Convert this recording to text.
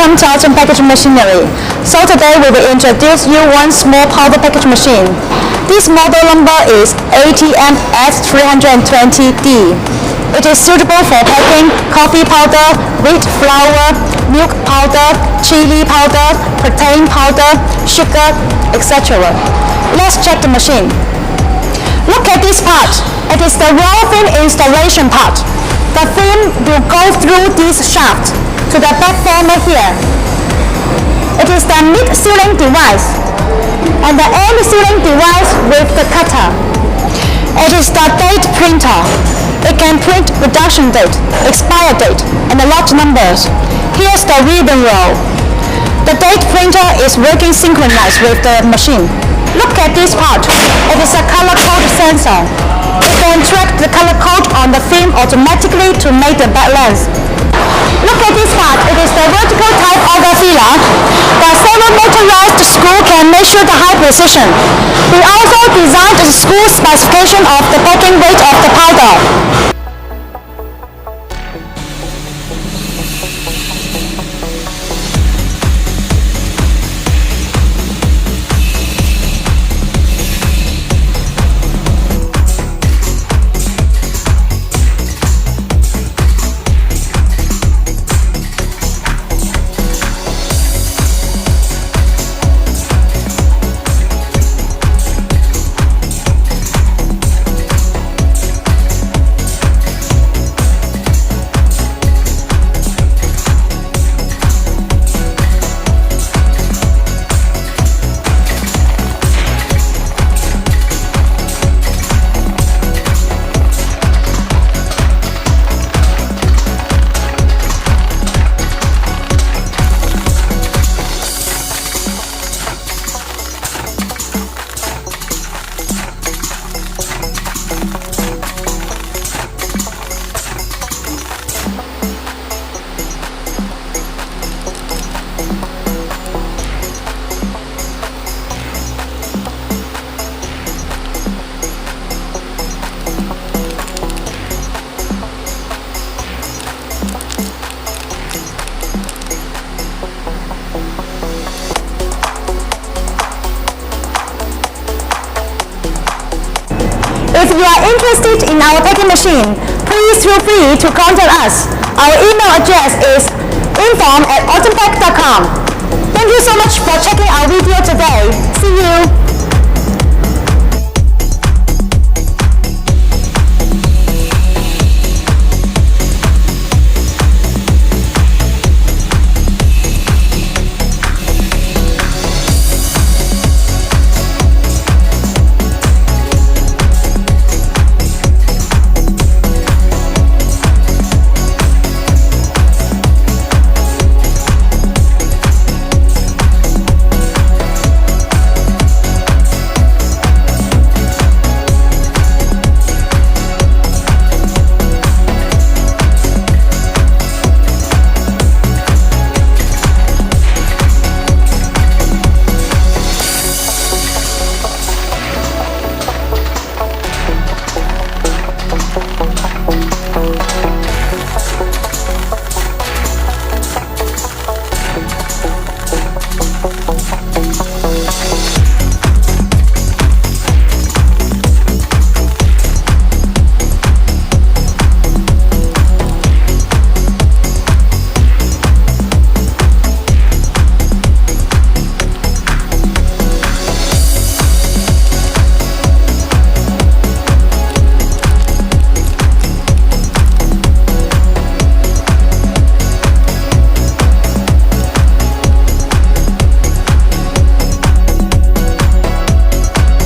welcome to Autom Packaging Machinery. So today we will introduce you one small powder package machine. This model number is ATM F320D. It is suitable for packing coffee powder, wheat flour, milk powder, chili powder, protein powder, sugar, etc. Let's check the machine. Look at this part. It is the raw film installation part. The film will go through this shaft to the back panel here. It is the mid-sealing device and the end sealing device with the cutter. It is the date printer. It can print production date, expire date, and the lot numbers. Here's the ribbon roll. The date printer is working synchronized with the machine. Look at this part. It is a color code sensor. It can track the color code on the film automatically to make the balance. Look at this part. It is the vertical type auger filler. The 7 motorized screw can measure the high precision. We also designed the screw specification of the packing weight of the powder. If you are interested in our packing machine, please feel free to contact us. Our email address